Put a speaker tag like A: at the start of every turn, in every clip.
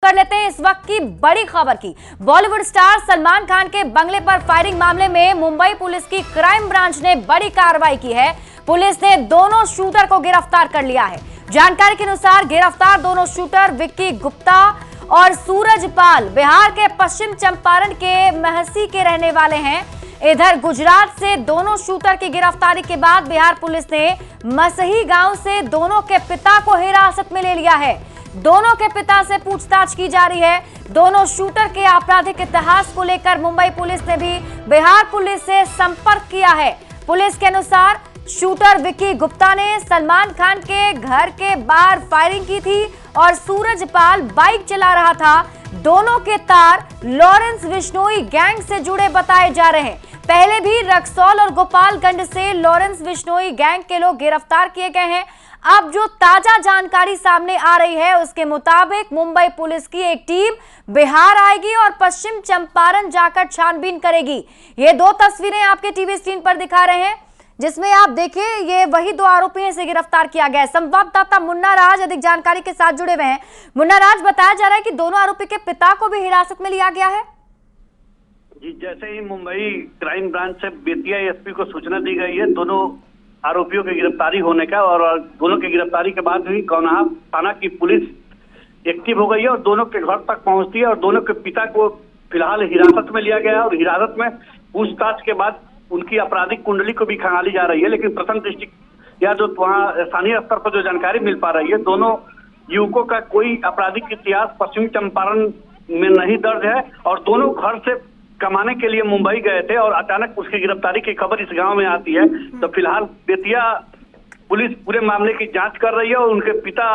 A: कर लेते हैं इस वक्त की बड़ी खबर की। बॉलीवुड स्टार सलमान खान के बंगले पर फायरिंग मामले में मुंबई पुलिस की क्राइम ब्रांच ने बड़ी कार्रवाई की है। पुलिस ने दोनों शूटर को गिरफ्तार कर लिया है। जानकारी के अनुसार गिरफ्तार दोनों शूटर विक्की गुप्ता और सूरज पाल बिहार के पश्चिम चंपारण के महसी के रहने वाले हैं। इधर गुजरात से दोनों शूटर की गिरफ्तारी के बाद बिहार पुलिस ने मसही गांव से दोनों के पिता को हिरासत में ले लिया है। दोनों के पिता से पूछताछ की जा रही है। दोनों शूटर के आपराधिक इतिहास को लेकर मुंबई पुलिस ने भी बिहार पुलिस से संपर्क किया है। पुलिस के अनुसार शूटर विक्की गुप्ता ने सलमान खान के घर के बाहर फायरिंग की थी और सूरज पाल बाइक चला रहा था। दोनों के तार लॉरेंस बिश्नोई गैंग से जुड़े बताए जा रहे हैं। पहले भी रक्सौल और गोपालगंज से लॉरेंस बिश्नोई गैंग के लोग गिरफ्तार किए गए हैं। अब जो ताजा जानकारी सामने आ रही है उसके मुताबिक मुंबई पुलिस की एक टीम बिहार आएगी और पश्चिम चंपारण जाकर छानबीन करेगी। ये दो तस्वीरें आपके टीवी स्क्रीन पर दिखा रहे हैं जिसमें आप देखिए ये वही दो आरोपी हैं, इसे गिरफ्तार किया गया है। संवाददाता मुन्ना राज अधिक जानकारी के साथ जुड़े हुए हैं। मुन्ना राज, बताया जा रहा है कि दोनों आरोपी के पिता को भी हिरासत में लिया गया है।
B: जी, जैसे ही मुंबई क्राइम ब्रांच से बेतिया एसपी को सूचना दी गई है दोनों आरोपियों की गिरफ्तारी होने का, और दोनों की गिरफ्तारी के बाद ही गौनाहा थाना की पुलिस एक्टिव हो गई है और दोनों के घर तक पहुंचती है और दोनों के पिता को फिलहाल हिरासत में लिया गया है और हिरासत में पूछताछ के बाद उनकी आपराधिक कुंडली को भी खंगाली जा रही है। लेकिन प्रथम दृष्टि या जो वहाँ स्थानीय स्तर पर जो जानकारी मिल पा रही है, दोनों युवकों का कोई आपराधिक इतिहास पश्चिमी चंपारण में नहीं दर्ज है और दोनों घर से कमाने के लिए मुंबई गए थे और अचानक उसकी गिरफ्तारी की खबर इस गांव में आती है। तो फिलहाल बेतिया पुलिस पूरे मामले की जांच कर रही है और उनके पिता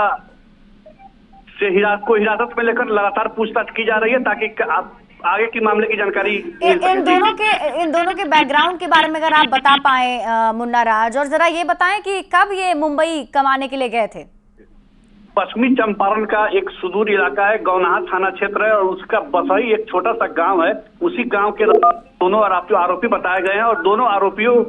B: से हिरासत में लेकर लगातार पूछताछ की जा रही है ताकि आप आगे की मामले की जानकारी
A: इन दोनों के बैकग्राउंड के बारे में अगर आप बता पाए मुन्ना राज, और जरा ये बताएं कि कब ये मुंबई कमाने के लिए गए थे।
B: पश्चिमी चंपारण का एक सुदूर इलाका है, गौनाहा थाना क्षेत्र है और उसका बसई एक छोटा सा गांव है। उसी गांव के दोनों आरोपी बताए गए हैं और दोनों आरोपियों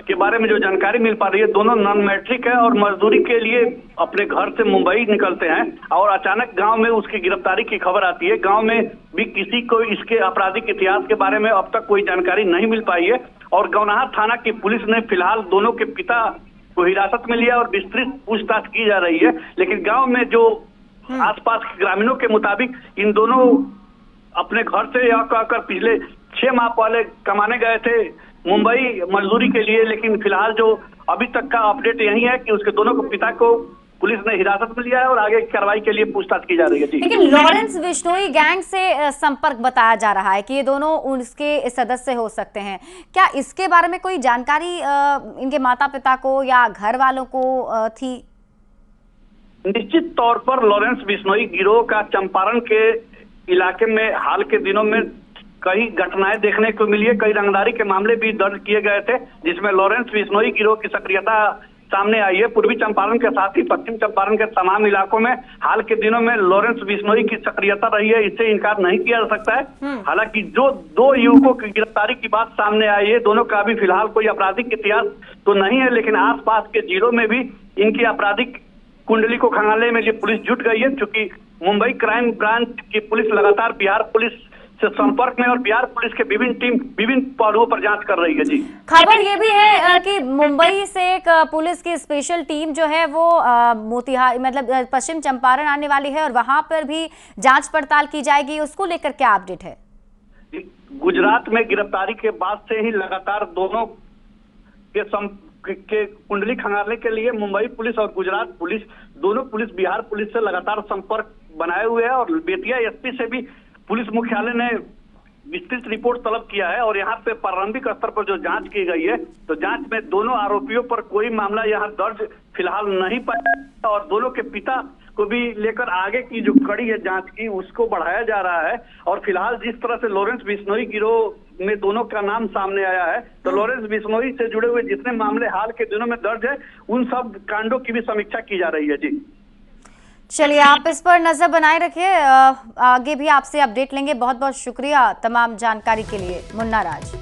B: के बारे में जो जानकारी मिल पा रही है, दोनों नॉन मैट्रिक है और मजदूरी के लिए अपने घर से मुंबई निकलते हैं और अचानक गांव में उसकी गिरफ्तारी की खबर आती है। गांव में भी किसी को इसके आपराधिक इतिहास के बारे में अब तक कोई जानकारी नहीं मिल पाई है और गौनाहा थाना की पुलिस ने फिलहाल दोनों के पिता को हिरासत में लिया और विस्तृत पूछताछ की जा रही है। लेकिन गांव में जो आसपास के ग्रामीणों के मुताबिक इन दोनों अपने घर से आकर पिछले 6 माह पहले कमाने गए थे मुंबई मजदूरी के लिए। लेकिन फिलहाल जो अभी तक का अपडेट यही है कि उसके दोनों को पिता को पुलिस ने हिरासत में लिया है और आगे की कार्रवाई के लिए पूछताछ की जा रही है।
A: लेकिन लॉरेंस बिश्नोई गैंग से संपर्क बताया जा रहा है कि ये दोनों उसके सदस्य हो सकते हैं। क्या इसके बारे में कोई जानकारी इनके माता पिता को या घर वालों को थी?
B: निश्चित तौर पर लॉरेंस बिश्नोई गिरोह का चंपारण के इलाके में हाल के दिनों में कई घटनाएं देखने को मिली है। कई रंगदारी के मामले भी दर्ज किए गए थे जिसमें लॉरेंस बिश्नोई गिरोह की सक्रियता सामने आई है। पूर्वी चंपारण के साथ ही पश्चिम चंपारण के तमाम इलाकों में हाल के दिनों में लॉरेंस बिश्नोई की सक्रियता रही है, इससे इनकार नहीं किया जा सकता है। हालांकि जो दो युवकों की गिरफ्तारी की बात सामने आई है, दोनों का भी फिलहाल कोई आपराधिक इतिहास तो नहीं है, लेकिन आसपास के जिलों में भी इनकी आपराधिक कुंडली को खंगालने में पुलिस जुट गई है। क्योंकि मुंबई क्राइम ब्रांच की पुलिस लगातार बिहार पुलिस से संपर्क में और बिहार पुलिस के विभिन्न पहलुओं पर जांच कर रही है। जी,
A: खबर ये भी है कि मुंबई से एक पुलिस की स्पेशल टीम जो है वो मोतिहारी मतलब पश्चिम चंपारण आने वाली है और वहां पर भी जांच पड़ताल की जाएगी। उसको लेकर क्या अपडेट है?
B: गुजरात में गिरफ्तारी के बाद से ही लगातार दोनों के कुंडली खंगालने के लिए मुंबई पुलिस और गुजरात पुलिस दोनों पुलिस बिहार पुलिस से लगातार संपर्क बनाए हुए है और बेतिया एसपी से भी पुलिस मुख्यालय ने विस्तृत रिपोर्ट तलब किया है और यहाँ पे प्रारंभिक स्तर पर जो जांच की गई है तो जांच में दोनों आरोपियों पर कोई मामला यहाँ दर्ज फिलहाल नहीं पाया और दोनों के पिता को भी लेकर आगे की जो कड़ी है जांच की उसको बढ़ाया जा रहा है। और फिलहाल जिस तरह से लॉरेंस बिश्नोई गिरोह में दोनों का नाम सामने आया है तो लॉरेंस बिश्नोई से जुड़े हुए जितने मामले हाल के दिनों में दर्ज है उन सब कांडों की भी समीक्षा की जा रही है। जी,
A: चलिए आप इस पर नजर बनाए रखिए, आगे भी आपसे अपडेट लेंगे। बहुत बहुत शुक्रिया तमाम जानकारी के लिए मुन्ना राज।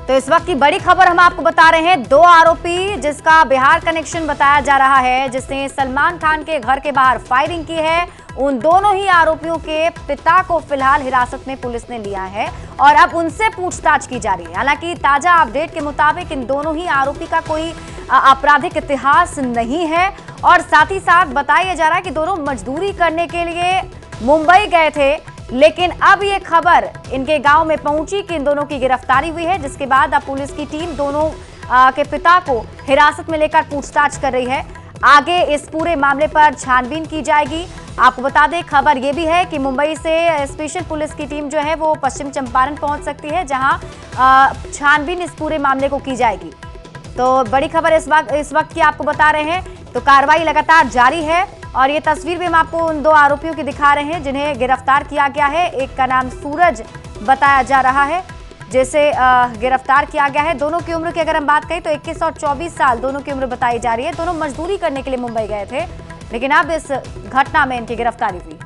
A: तो इस वक्त की बड़ी खबर हम आपको बता रहे हैं, दो आरोपी जिसका बिहार कनेक्शन बताया जा रहा है, जिसने सलमान खान के घर के बाहर फायरिंग की है, उन दोनों ही आरोपियों के पिता को फिलहाल हिरासत में पुलिस ने लिया है और अब उनसे पूछताछ की जा रही है। हालांकि ताजा अपडेट के मुताबिक इन दोनों ही आरोपी का कोई आपराधिक इतिहास नहीं है और साथ ही साथ बताया जा रहा है कि दोनों मजदूरी करने के लिए मुंबई गए थे, लेकिन अब ये खबर इनके गांव में पहुंची कि इन दोनों की गिरफ्तारी हुई है, जिसके बाद अब पुलिस की टीम दोनों के पिता को हिरासत में लेकर पूछताछ कर रही है। आगे इस पूरे मामले पर छानबीन की जाएगी। आपको बता दें, खबर ये भी है कि मुंबई से स्पेशल पुलिस की टीम जो है वो पश्चिम चंपारण पहुंच सकती है, जहां छानबीन इस पूरे मामले को की जाएगी। तो बड़ी खबर इस वक्त की आपको बता रहे हैं। तो कार्रवाई लगातार जारी है और ये तस्वीर भी हम आपको उन दो आरोपियों की दिखा रहे हैं जिन्हें गिरफ्तार किया गया है। एक का नाम सूरज बताया जा रहा है, जैसे गिरफ्तार किया गया है। दोनों की उम्र की अगर हम बात करें तो 21 और 24 साल दोनों की उम्र बताई जा रही है। दोनों मजदूरी करने के लिए मुंबई गए थे, लेकिन अब इस घटना में इनकी गिरफ्तारी हुई।